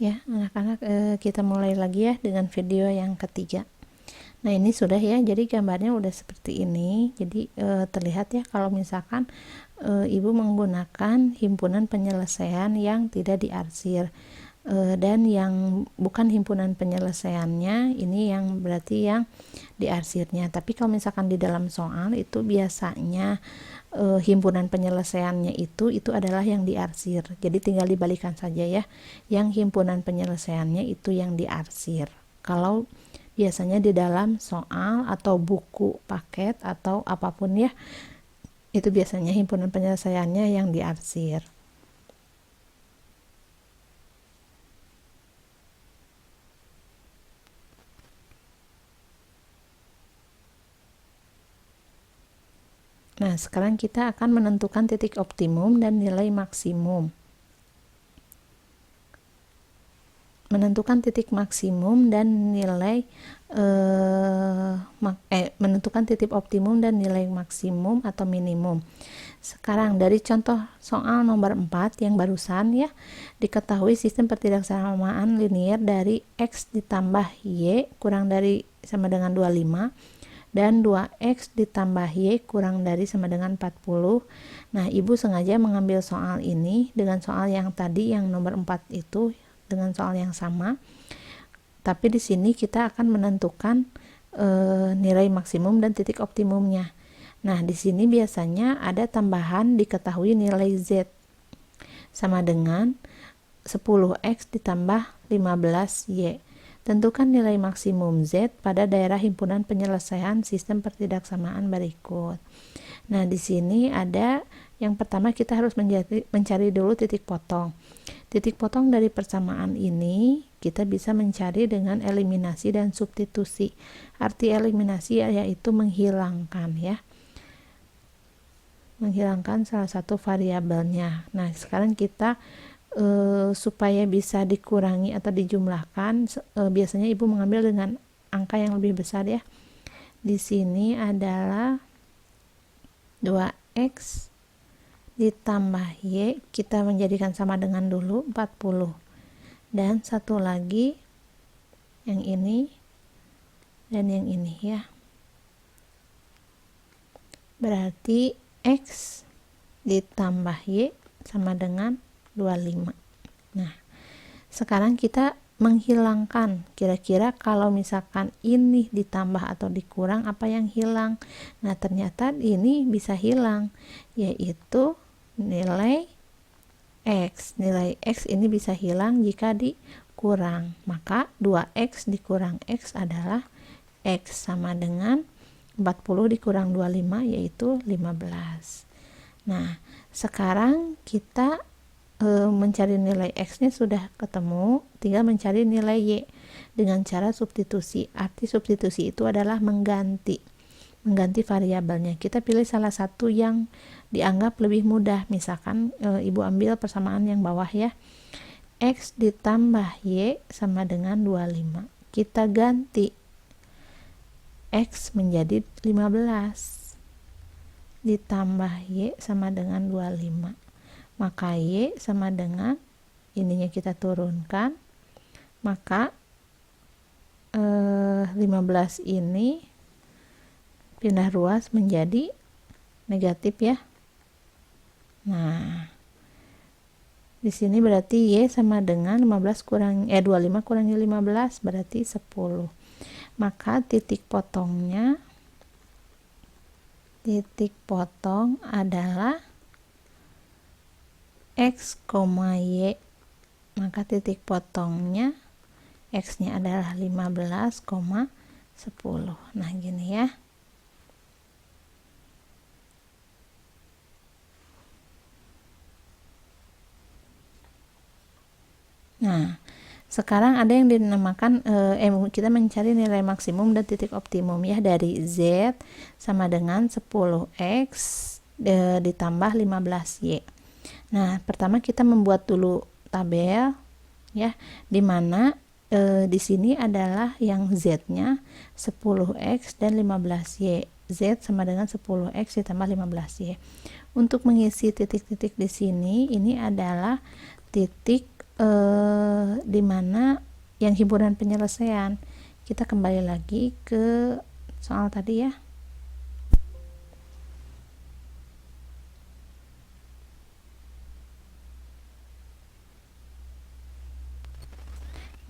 Ya, anak-anak, kita mulai lagi ya dengan video yang ketiga. Nah, ini sudah ya, jadi gambarnya udah seperti ini. Jadi terlihat ya kalau misalkan ibu menggunakan himpunan penyelesaian yang tidak diarsir, dan yang bukan himpunan penyelesaiannya ini yang berarti yang diarsirnya. Tapi kalau misalkan di dalam soal itu biasanya himpunan penyelesaiannya itu adalah yang diarsir. Jadi tinggal dibalikan saja ya. Yang himpunan penyelesaiannya itu yang diarsir. Kalau biasanya di dalam soal atau buku paket atau apapun ya, itu biasanya himpunan penyelesaiannya yang diarsir. Nah, sekarang kita akan menentukan titik optimum dan nilai maksimum. Menentukan titik maksimum dan nilai menentukan titik optimum dan nilai maksimum atau minimum. Sekarang dari contoh soal nomor 4 yang barusan ya, diketahui sistem pertidaksamaan linier dari X ditambah Y kurang dari sama dengan 25 dan 2X ditambah Y kurang dari sama dengan 40. Nah, ibu sengaja mengambil soal ini dengan soal yang tadi yang nomor 4 itu dengan soal yang sama. Tapi di sini kita akan menentukan nilai maksimum dan titik optimumnya. Nah, di sini biasanya ada tambahan diketahui nilai Z sama dengan 10X ditambah 15Y. Tentukan nilai maksimum Z pada daerah himpunan penyelesaian sistem pertidaksamaan berikut. Nah, di sini ada yang pertama kita harus mencari dulu titik potong. Titik potong dari persamaan ini kita bisa mencari dengan eliminasi dan substitusi. Arti eliminasi yaitu menghilangkan ya. Menghilangkan salah satu variabelnya. Nah, sekarang kita supaya bisa dikurangi atau dijumlahkan, biasanya ibu mengambil dengan angka yang lebih besar ya. Di sini adalah 2X ditambah Y, kita menjadikan sama dengan dulu 40. Dan satu lagi yang ini dan yang ini ya. Berarti X ditambah Y sama dengan 25. Nah, sekarang kita menghilangkan. Kira-kira kalau misalkan ini ditambah atau dikurang, apa yang hilang? Nah, ternyata ini bisa hilang, yaitu nilai X. Nilai X ini bisa hilang jika dikurang. Maka 2X dikurang X adalah X sama dengan 40 dikurang 25 yaitu 15. Nah, sekarang kita mencari nilai X-nya sudah ketemu, tinggal mencari nilai Y dengan cara substitusi. Arti substitusi itu adalah mengganti variabelnya. Kita pilih salah satu yang dianggap lebih mudah. Misalkan ibu ambil persamaan yang bawah ya. X ditambah Y sama dengan 25. Kita ganti X menjadi 15 ditambah Y sama dengan 25. Maka Y sama dengan ininya kita turunkan, maka 15 ini pindah ruas menjadi negatif ya. Nah, di sini berarti Y sama dengan 25 kurangi 15 berarti 10. Maka titik potong adalah X, Y. Maka titik potongnya X-nya adalah 15,10. Nah, gini ya. Nah, sekarang ada yang dinamakan kita mencari nilai maksimum dan titik optimum ya, dari Z sama dengan 10X ditambah 15Y. Nah, pertama kita membuat dulu tabel ya, di mana di sini adalah yang Z-nya 10X dan 15Y. Z sama dengan 10X ditambah 15Y. Untuk mengisi titik-titik di sini, ini adalah titik di mana yang himpunan penyelesaian. Kita kembali lagi ke soal tadi ya.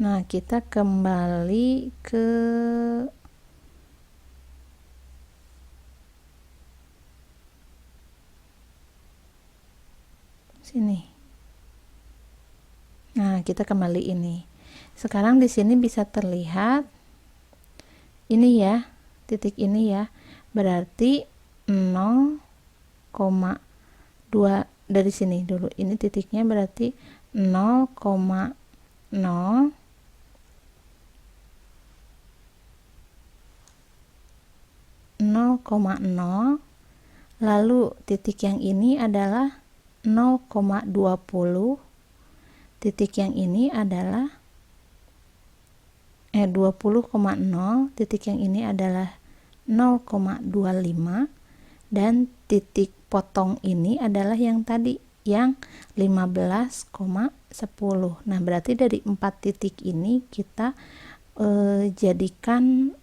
Nah, kita kembali ke sini. Nah, kita kembali ini. Sekarang di sini bisa terlihat ini ya, titik ini ya. Berarti 0,2 dari sini dulu. Ini titiknya berarti 0,0 0,0, lalu titik yang ini adalah 0,20, titik yang ini adalah 20,0, titik yang ini adalah 0,25, dan titik potong ini adalah yang tadi yang 15,10. Nah, berarti dari 4 titik ini kita jadikan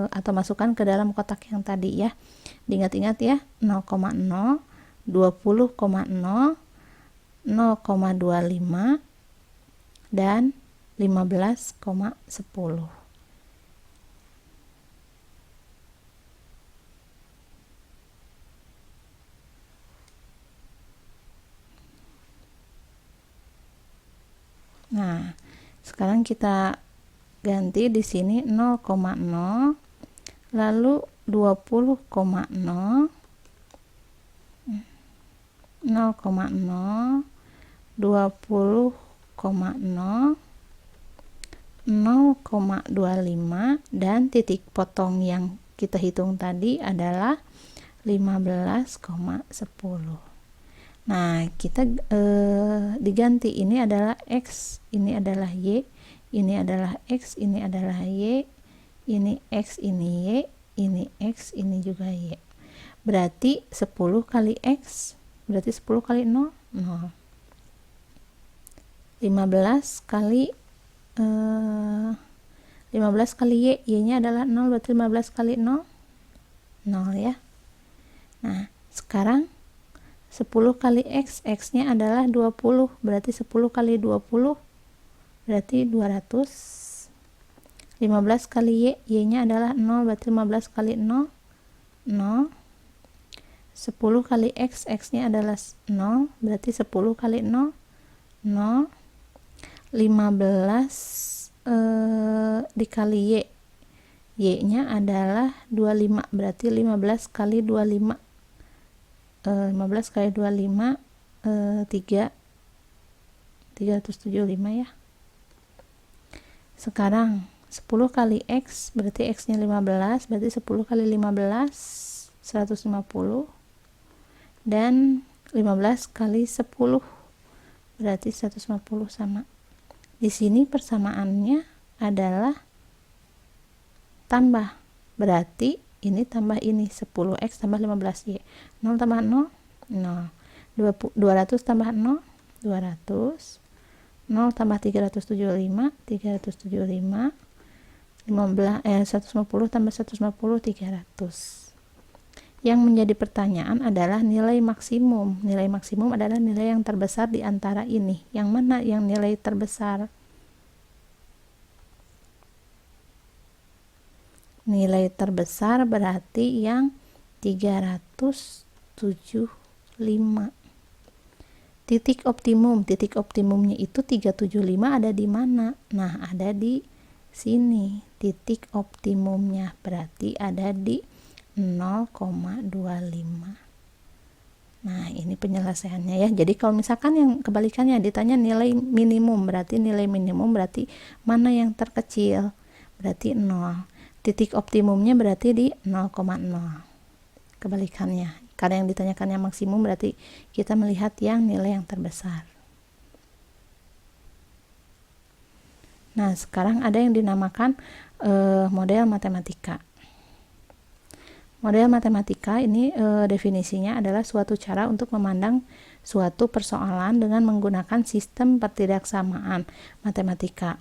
atau masukkan ke dalam kotak yang tadi ya. Diingat-ingat ya, 0,0, 20,0, 0,25 dan 15,10. Nah, sekarang kita ganti di sini 0,0, lalu 20,0, 0,0, 20,0, 0,25, dan titik potong yang kita hitung tadi adalah 15,10. Nah, kita diganti, ini adalah X, ini adalah Y, ini adalah X, ini adalah Y, ini X, ini Y, ini X, ini juga Y. Berarti 10 kali X, berarti 10 kali 0, 0. 15 kali 15 kali Y, Y-nya adalah 0, berarti 15 kali 0, 0 ya. Nah, sekarang 10 kali X, X-nya adalah 20, berarti 10 kali 20 berarti 200. 15 kali Y, Y-nya adalah 0, berarti 15 kali 0, 0. 10 kali X, X-nya adalah 0, berarti 10 kali 0, 0. 15 dikali Y, Y-nya adalah 25, berarti 15 kali 25, 15 kali 25 375 ya. Sekarang 10 kali X, berarti X-nya 15, berarti 10 kali 15 150, dan 15 kali 10 berarti 150 sama. Di sini persamaannya adalah tambah, berarti ini tambah ini, 10X tambah 15Y, 0 tambah 0, 0. 200 tambah 0, 200. 0 tambah 375, 375. 150 tambah 150, 300. Yang menjadi pertanyaan adalah nilai maksimum. Nilai maksimum adalah nilai yang terbesar di antara ini. Yang mana yang nilai terbesar? Nilai terbesar berarti yang 375. Titik optimumnya itu 375 ada di mana? Nah, ada di sini. Titik optimumnya berarti ada di 0,25. Nah, ini penyelesaiannya ya. Jadi kalau misalkan yang kebalikannya ditanya nilai minimum, berarti nilai minimum berarti mana yang terkecil? Berarti 0. Titik optimumnya berarti di 0,0. Kebalikannya. Karena yang ditanyakan yang maksimum berarti kita melihat yang nilai yang terbesar. Nah, sekarang ada yang dinamakan model matematika. Model matematika ini definisinya adalah suatu cara untuk memandang suatu persoalan dengan menggunakan sistem pertidaksamaan matematika.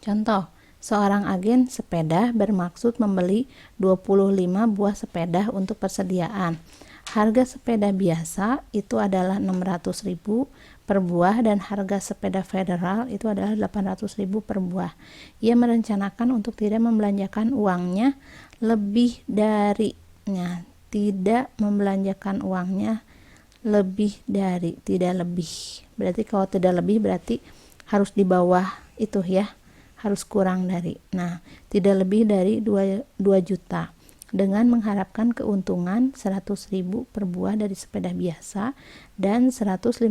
Contoh, seorang agen sepeda bermaksud membeli 25 buah sepeda untuk persediaan. Harga sepeda biasa itu adalah 600.000 per buah dan harga sepeda federal itu adalah 800.000 per buah. Ia merencanakan untuk tidak membelanjakan uangnya lebih tidak membelanjakan uangnya lebih dari, tidak lebih. Berarti kalau tidak lebih berarti harus di bawah itu ya, harus kurang dari. Nah, tidak lebih dari 2 juta. Dengan mengharapkan keuntungan 100.000 per buah dari sepeda biasa dan 150.000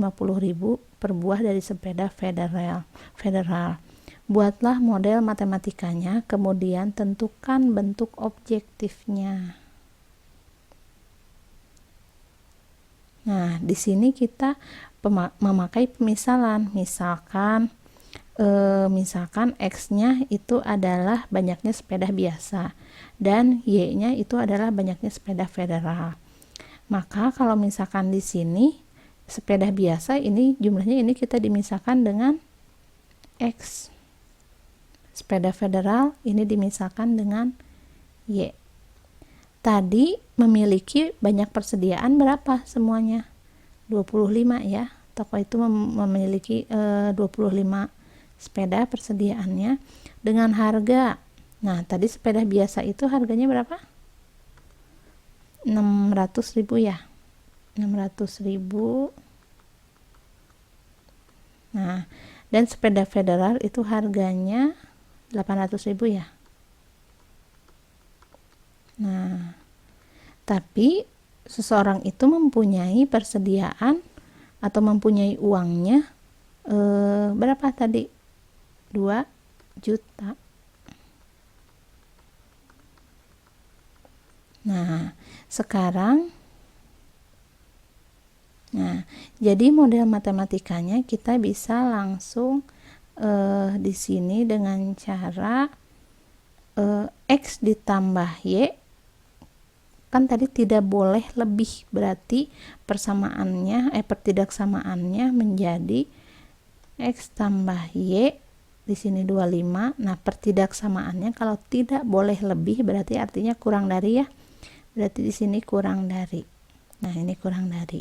per buah dari sepeda federal. Buatlah model matematikanya, kemudian tentukan bentuk objektifnya. Nah, di sini kita memakai pemisalan. Misalkan X-nya itu adalah banyaknya sepeda biasa dan Y-nya itu adalah banyaknya sepeda federal. Maka kalau misalkan di sini sepeda biasa ini jumlahnya ini kita dimisahkan dengan X. Sepeda federal ini dimisahkan dengan Y. Tadi memiliki banyak persediaan berapa semuanya? 25 ya. Toko itu memiliki 25 sepeda persediaannya dengan harga. Nah, tadi sepeda biasa itu harganya berapa? 600.000 ya. 600.000. Nah, dan sepeda federal itu harganya 800.000 ya. Nah, tapi seseorang itu mempunyai persediaan atau mempunyai uangnya berapa tadi? 2 juta. Nah, sekarang jadi model matematikanya kita bisa langsung di sini dengan cara X ditambah Y, kan tadi tidak boleh lebih, berarti persamaannya pertidaksamaannya menjadi X tambah Y, di sini 25. Nah, pertidaksamaannya kalau tidak boleh lebih berarti artinya kurang dari ya. Berarti di sini kurang dari. Nah, ini kurang dari.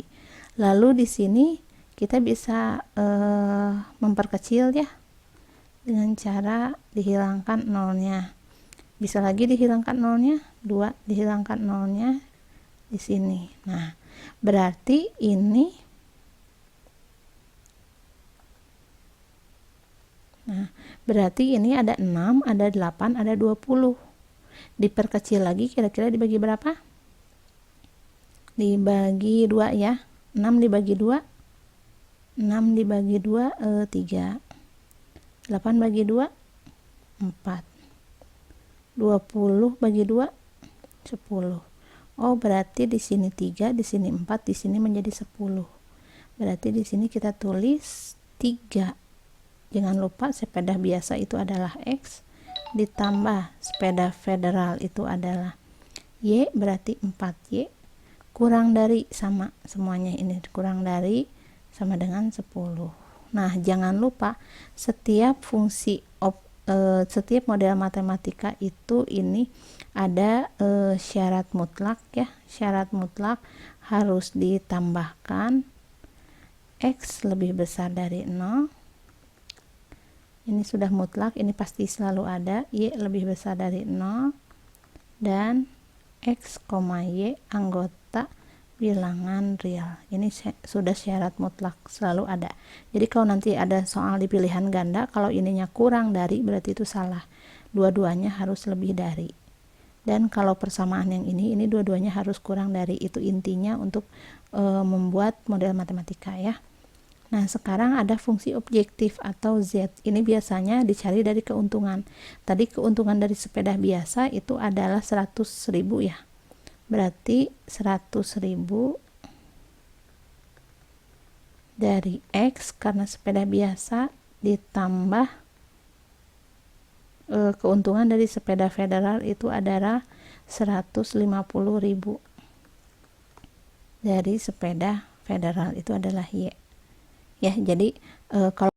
Lalu di sini kita bisa memperkecil ya dengan cara dihilangkan nolnya. Bisa lagi dihilangkan nolnya, 2 dihilangkan nolnya di sini. Nah, berarti ini ada 6, ada 8, ada 20. Diperkecil lagi kira-kira dibagi berapa? Dibagi 2 ya. 6 dibagi 2. 6 dibagi 2 3. 8 bagi 2 4. 20 bagi 2 10. Oh, berarti di sini 3, di sini 4, di sini menjadi 10. Berarti di sini kita tulis 3. Jangan lupa sepeda biasa itu adalah X ditambah sepeda federal itu adalah Y, berarti 4Y kurang dari, sama semuanya ini kurang dari sama dengan 10. Nah, jangan lupa setiap model matematika itu ini ada syarat mutlak ya. Syarat mutlak harus ditambahkan X lebih besar dari 0. Ini sudah mutlak, ini pasti selalu ada. Y lebih besar dari 0 dan X, Y anggota bilangan real. Ini sudah syarat mutlak, selalu ada. Jadi kalau nanti ada soal di pilihan ganda, kalau ininya kurang dari berarti itu salah. Dua-duanya harus lebih dari. Dan kalau persamaan yang ini dua-duanya harus kurang dari. Itu intinya untuk membuat model matematika ya. Nah, sekarang ada fungsi objektif atau Z. Ini biasanya dicari dari keuntungan. Tadi keuntungan dari sepeda biasa itu adalah 100.000 ya. Berarti 100.000 dari X karena sepeda biasa ditambah keuntungan dari sepeda federal itu adalah 150.000 dari sepeda federal itu adalah Y. Ya, jadi kalau